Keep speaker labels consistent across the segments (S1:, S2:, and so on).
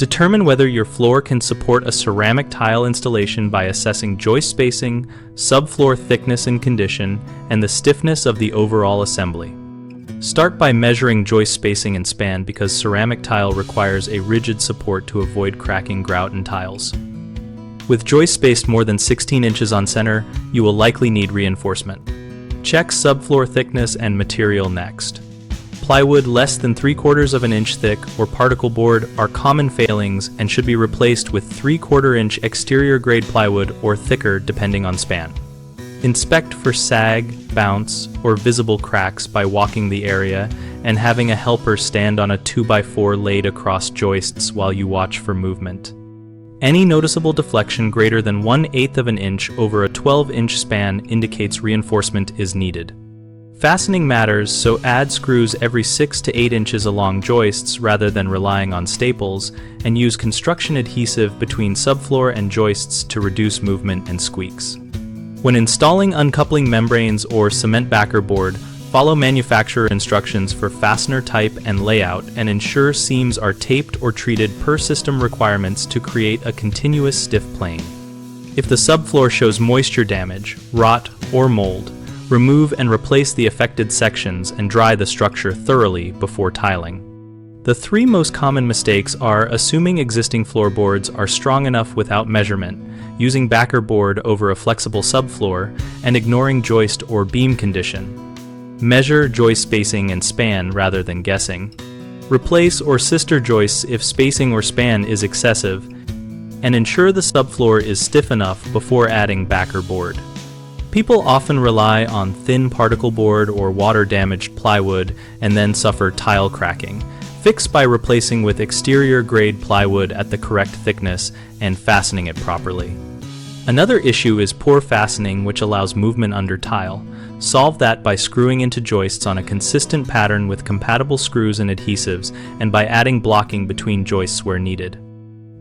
S1: Determine whether your floor can support a ceramic tile installation by assessing joist spacing, subfloor thickness and condition, and the stiffness of the overall assembly. Start by measuring joist spacing and span because ceramic tile requires a rigid support to avoid cracking grout in tiles. With joists spaced more than 16 inches on center, you will likely need reinforcement. Check subfloor thickness and material next. Plywood less than 3/4 of an inch thick or particle board are common failings and should be replaced with 3/4 inch exterior grade plywood or thicker depending on span. Inspect for sag, bounce, or visible cracks by walking the area and having a helper stand on a 2x4 laid across joists while you watch for movement. Any noticeable deflection greater than 1/8 of an inch over a 12-inch span indicates reinforcement is needed. Fastening matters, so add screws every 6 to 8 inches along joists rather than relying on staples, and use construction adhesive between subfloor and joists to reduce movement and squeaks. When installing uncoupling membranes or cement backer board, follow manufacturer instructions for fastener type and layout and ensure seams are taped or treated per system requirements to create a continuous stiff plane. If the subfloor shows moisture damage, rot, or mold, remove and replace the affected sections and dry the structure thoroughly before tiling. The three most common mistakes are assuming existing floorboards are strong enough without measurement, using backer board over a flexible subfloor, and ignoring joist or beam condition. Measure joist spacing and span rather than guessing. Replace or sister joists if spacing or span is excessive, and ensure the subfloor is stiff enough before adding backer board. People often rely on thin particle board or water-damaged plywood and then suffer tile cracking. Fix by replacing with exterior-grade plywood at the correct thickness and fastening it properly. Another issue is poor fastening, which allows movement under tile. Solve that by screwing into joists on a consistent pattern with compatible screws and adhesives, and by adding blocking between joists where needed.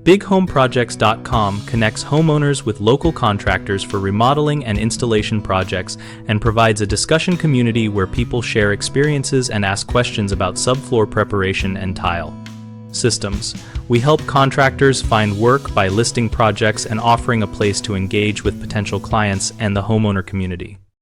S1: BigHomeProjects.com connects homeowners with local contractors for remodeling and installation projects and provides a discussion community where people share experiences and ask questions about subfloor preparation and tile systems. We help contractors find work by listing projects and offering a place to engage with potential clients and the homeowner community.